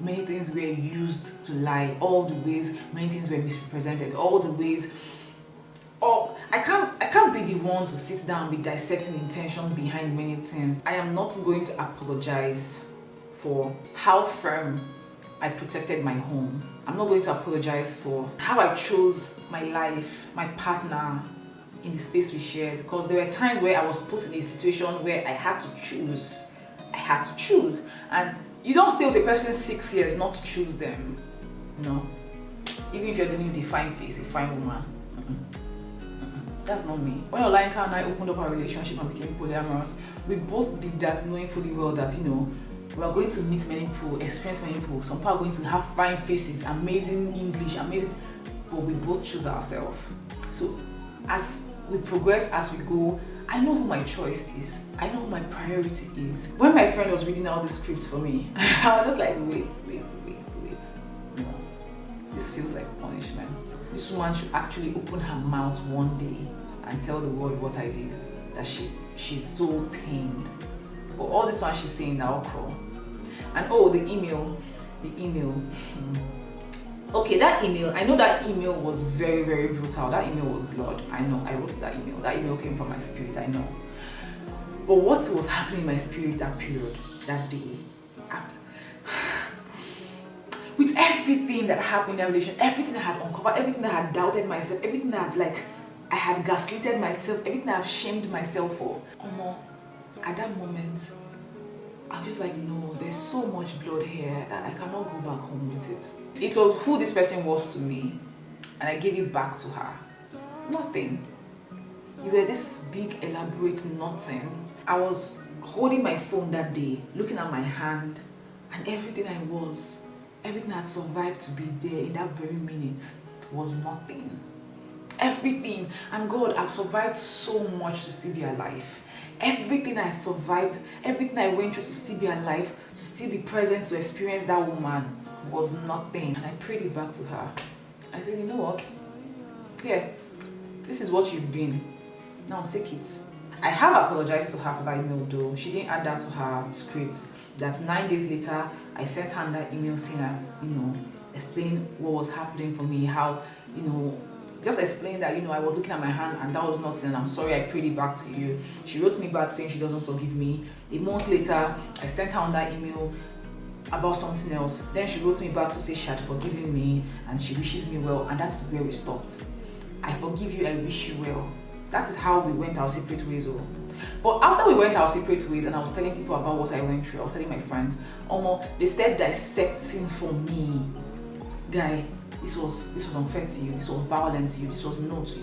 many things were used to lie, all the ways many things were misrepresented, all the ways. I can't be the one to sit down and be dissecting intention behind many things. I am not going to apologize for how firm I protected my home. I'm not going to apologize for how I chose my life, my partner in the space we shared, because there were times where I was put in a situation where I had to choose. And you don't stay with a person 6 years not to choose them. No. Even if you're dealing with a fine face, a fine woman. That's not me. When Olayinka and I opened up our relationship and became polyamorous, we both did that knowing fully well that, we are going to meet many people, experience many people. Some people are going to have fine faces, amazing English, amazing, but we both choose ourselves. So as we progress, as we go, I know who my choice is. I know who my priority is. When my friend was reading all the scripts for me, I was just like, wait. No, this feels like punishment. This woman should actually open her mouth one day and tell the world what I did. That she's so pained. But all this one she's saying now, crawl. And the email. Okay, that email, I know that email was very, very brutal. That email was blood. I know, I wrote that email. That email came from my spirit, I know. But what was happening in my spirit that period, that day, after? With everything that happened in that relation, everything I had uncovered, everything that I had doubted myself, everything that I had gaslighted myself, everything I have shamed myself for. At that moment, I was just like, no, there's so much blood here that I cannot go back home with it. It was who this person was to me, and I gave it back to her. Nothing. You were this big, elaborate nothing. I was holding my phone that day, looking at my hand, and everything I was, everything I had survived to be there in that very minute was nothing. Everything. And God, I've survived so much to still be alive. Everything I survived, everything I went through to still be alive, to still be present, to experience that woman was nothing. And I prayed it back to her. I said, you know what? Yeah, this is what you've been. Now take it. I have apologized to her for that email though. She didn't add that to her script. That 9 days later, I sent her that email saying, explaining what was happening for me, how, just explain that, I was looking at my hand and that was nothing and I'm sorry, I prayed it back to you. She wrote me back saying she doesn't forgive me. A month later, I sent her on that email about something else. Then she wrote me back to say she had forgiven me and she wishes me well, and that's where we stopped. I forgive you, I wish you well. That is how we went our separate ways. But after we went our separate ways and I was telling people about what I went through, I was telling my friends, they started dissecting for me. Guy, this was unfair to you, this was violent to you, this was no to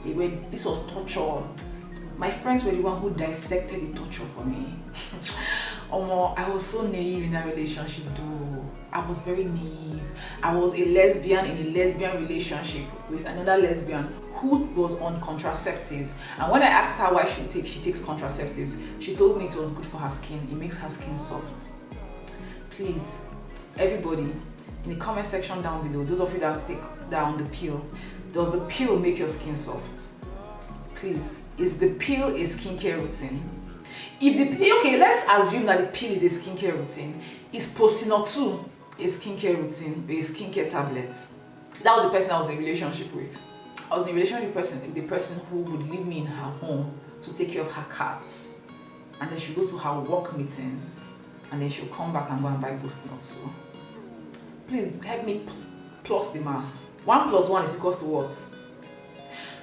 you. This was torture. My friends were the one who dissected the torture for me. I was so naive in that relationship though. I was very naive. I was a lesbian in a lesbian relationship with another lesbian who was on contraceptives. And when I asked her why she takes contraceptives, she told me it was good for her skin. It makes her skin soft. Please, everybody, in the comment section down below, those of you that take down the pill, does the pill make your skin soft? Please, is the pill a skincare routine? Okay, let's assume that the pill is a skincare routine. Is Postinotu a skincare routine or a skincare tablet? That was the person I was in a relationship with. I was in a relationship with the person who would leave me in her home to take care of her cats. And then she'll go to her work meetings. And then she'll come back and go and buy Postinotu. Please help me plus the mass. 1 + 1 is equals to what?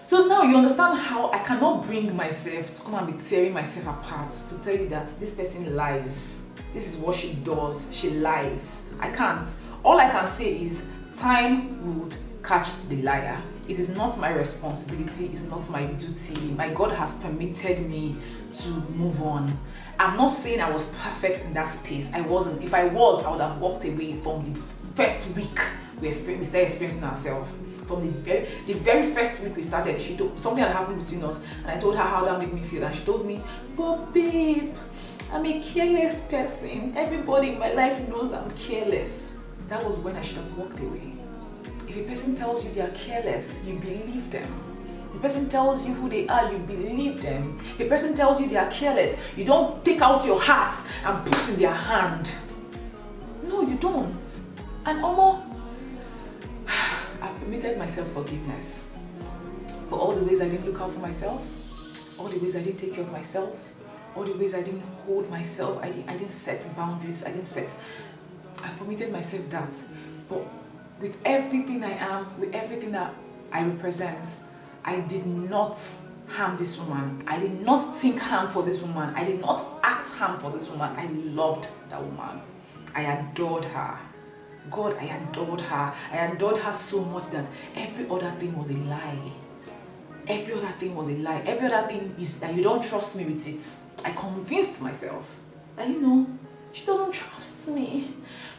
So now you understand how I cannot bring myself to come and be tearing myself apart to tell you that this person lies. This is what she does. She lies. I can't. All I can say is time would catch the liar. It is not my responsibility. It's not my duty. My God has permitted me to move on. I'm not saying I was perfect in that space. I wasn't. If I was, I would have walked away from the first week we started experiencing ourselves. From the very first week we started, she told something that happened between us, and I told her how that made me feel, and she told me, "But babe, I'm a careless person. Everybody in my life knows I'm careless." That was when I should have walked away. If a person tells you they are careless, you believe them. If a person tells you who they are, you believe them. If a person tells you they are careless, you don't take out your heart and put it in their hand. No, you don't. And I've permitted myself forgiveness for all the ways I didn't look out for myself, all the ways I didn't take care of myself, all the ways I didn't hold myself, I didn't set boundaries, I permitted myself that. But with everything I am, with everything that I represent, I did not harm this woman. I did not think harm for this woman. I did not act harm for this woman. I loved that woman. I adored her. God, I adored her. I adored her so much that every other thing was a lie. Every other thing was a lie. Every other thing is that you don't trust me with it. I convinced myself that, she doesn't trust me.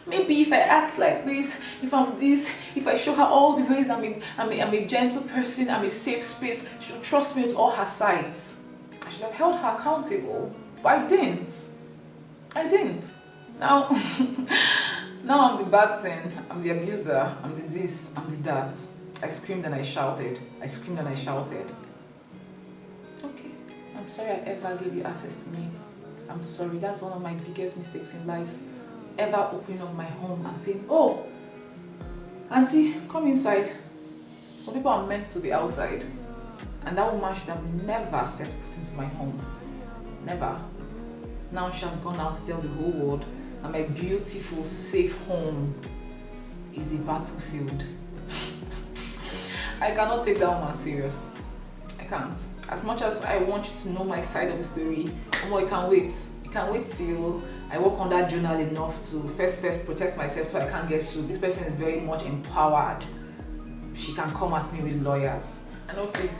Maybe if I act like this, if I'm this, if I show her all the ways I'm a gentle person, I'm a safe space, she should trust me with all her sides. I should have held her accountable, but I didn't. Now, now I'm the bad thing, I'm the abuser, I'm the this, I'm the that. I screamed and I shouted. Okay, I'm sorry I ever gave you access to me. I'm sorry, that's one of my biggest mistakes in life. Ever opening up my home and saying, "Oh, auntie, come inside." Some people are meant to be outside. And that woman should have never set foot into my home. Never. Now she has gone out to tell the whole world that my beautiful, safe home is a battlefield. I cannot take that woman serious. I can't. As much as I want you to know my side of the story, you can't wait. You can't wait till I work on that journal enough to first protect myself so I can't get sued. This person is very much empowered. She can come at me with lawyers. I know fit.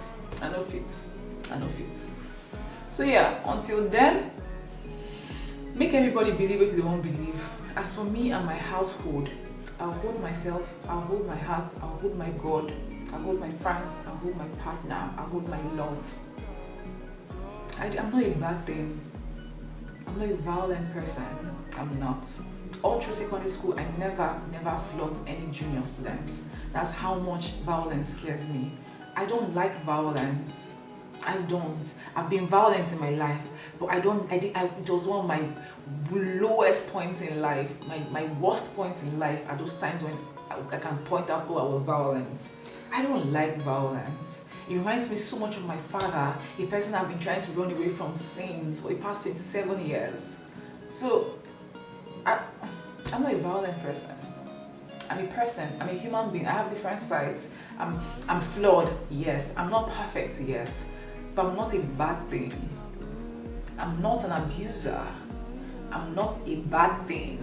So yeah, until then, make everybody believe what they won't believe. As for me and my household, I'll hold myself, I'll hold my heart, I'll hold my God, I'll hold my friends, I'll hold my partner, I'll hold my love. I'm not a bad thing. I'm not a violent person. I'm not. All through secondary school, I never flogged any junior students. That's how much violence scares me. I don't like violence. I don't. I've been violent in my life, but it was one of my lowest points in life. My worst points in life are those times when I can point out, oh, I was violent. I don't like violence. It reminds me so much of my father, a person I've been trying to run away from since for the past 27 years. So, I'm not a violent person. I'm a person, I'm a human being, I have different sides. I'm flawed, yes. I'm not perfect, yes. But I'm not a bad thing. I'm not an abuser. I'm not a bad thing.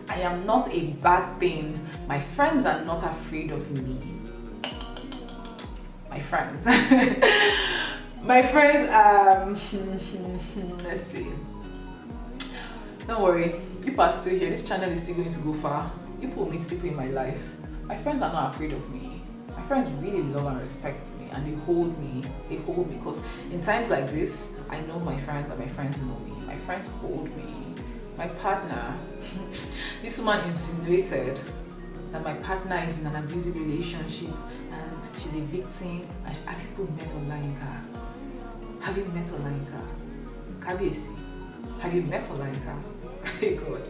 I am not a bad thing. My friends are not afraid of me. My friends. My friends, let's see. Don't worry, people are still here. This channel is still going to go far. People will meet people in my life. My friends are not afraid of me. My friends really love and respect me, and they hold me. They hold me because in times like this, I know my friends and my friends know me. My friends hold me. My partner, this woman insinuated that my partner is in an abusive relationship and she's a victim. And have people met Olayinka? Have you met Olayinka? Kabiyesi, have you met Olayinka? Hey God.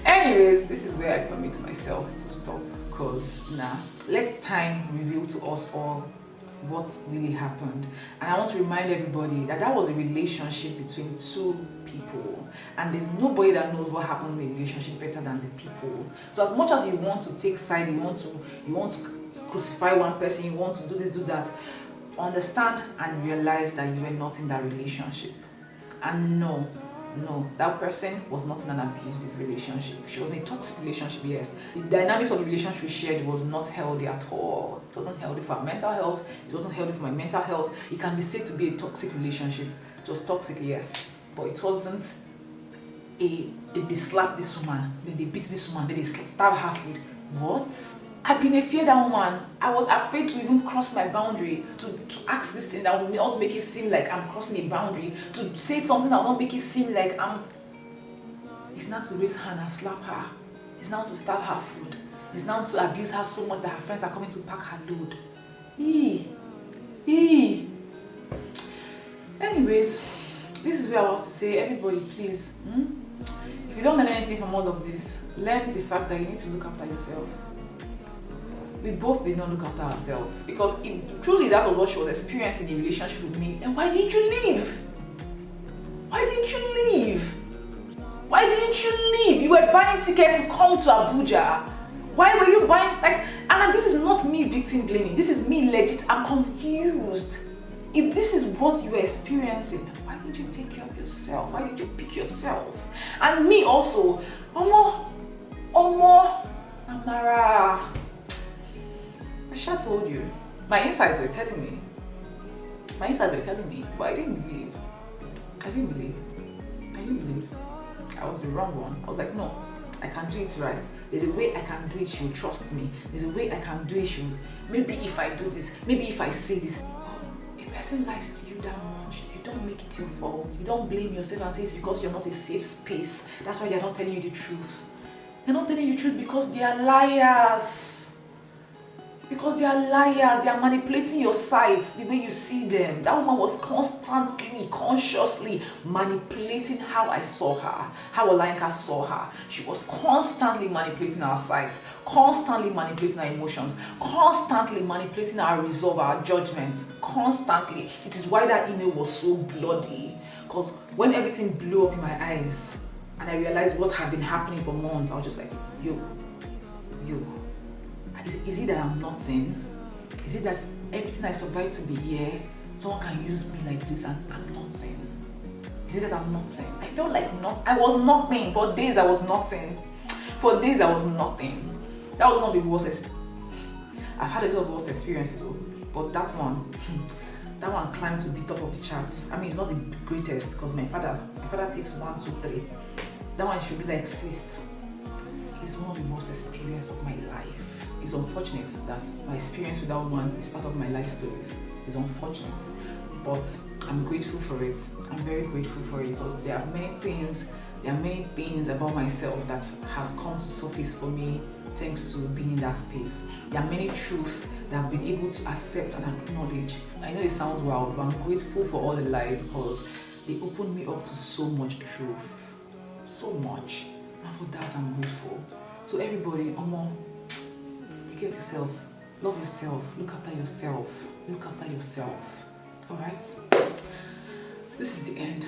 Anyways, this is where I permit myself to stop because let time reveal to us all what really happened. And I want to remind everybody that that was a relationship between two people, and there's nobody that knows what happened in the relationship better than the people. So as much as you want to take side, you want to crucify one person, you want to do this, do that, understand and realize that you were not in that relationship. And no, that person was not in an abusive relationship. She was in a toxic relationship, yes. The dynamics of the relationship we shared was not healthy at all. It wasn't healthy for our mental health. It wasn't healthy for my mental health. It can be said to be a toxic relationship. It was toxic, yes. But it wasn't they slapped this woman, then they beat this woman, then they stab her food. What? I've been a fear that woman. I was afraid to even cross my boundary, to ask this thing that would not make it seem like I'm crossing a boundary, to say something that would not make it seem like I'm... It's not to raise her and slap her. It's not to stab her food. It's not to abuse her so much that her friends are coming to pack her load. Anyways, this is where I want to say, everybody please, if you don't learn anything from all of this, learn the fact that you need to look after yourself. We both did not look after ourselves, because if truly that was what she was experiencing in the relationship with me, then why didn't you leave? Why didn't you leave? Why didn't you leave? You were buying tickets to come to Abuja. Why were you buying, and this is not me victim blaming, this is me legit, I'm confused. If this is what you were experiencing, why didn't you take care of yourself? Why did you pick yourself? And me also, Omo, Amara. I sure told you. My insides were telling me. But I didn't believe. I didn't believe. I was the wrong one. I was like, no, I can do it right. There's a way I can do it, she'll trust me. There's a way I can do it, maybe if I do this, maybe if I say this. A person lies to you that much, you don't make it your fault. You don't blame yourself and say it's because you're not a safe space. That's why they're not telling you the truth. They're not telling you the truth because they are liars. Because they are liars, they are manipulating your sights, the way you see them. That woman was constantly, consciously manipulating how I saw her, how Olayinka saw her. She was constantly manipulating our sights, constantly manipulating our emotions, constantly manipulating our resolve, our judgments, constantly. It is why that email was so bloody. Because when everything blew up in my eyes and I realized what had been happening for months, I was just like, yo. Is it that I'm not in? Is it that everything I survived to be here, someone can use me like this and I'm not in? Is it that I'm not in? I felt like I was nothing. For days I was nothing. That was not the worst experience. I've had a lot of worst experiences, but that one climbed to the top of the charts. I mean, it's not the greatest because my father takes 1, 2, 3. That one should be like 6th. It's one of the worst experiences of my life. It's unfortunate that my experience with that woman is part of my life stories. It's unfortunate, but I'm grateful for it. I'm very grateful for it because there are many things about myself that has come to surface for me thanks to being in that space. There are many truths that I've been able to accept and acknowledge. I know it sounds wild, but I'm grateful for all the lies because they opened me up to so much truth. So much. And for that, I'm grateful. So everybody, take care of yourself, love yourself, look after yourself, all right? This is the end.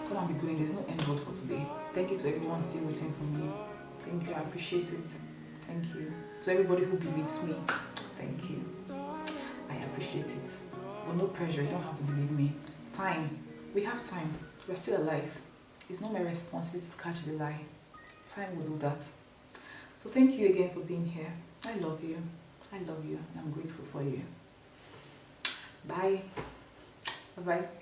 Come on, be going. There's no end word for today. Thank you to everyone still waiting for me. Thank you, I appreciate it. Thank you. To everybody who believes me, thank you. I appreciate it. But no pressure, you don't have to believe me. Time, we have time. We're still alive. It's not my responsibility to catch the lie. Time will do that. So thank you again for being here. I love you. I'm grateful for you. Bye. Bye-bye.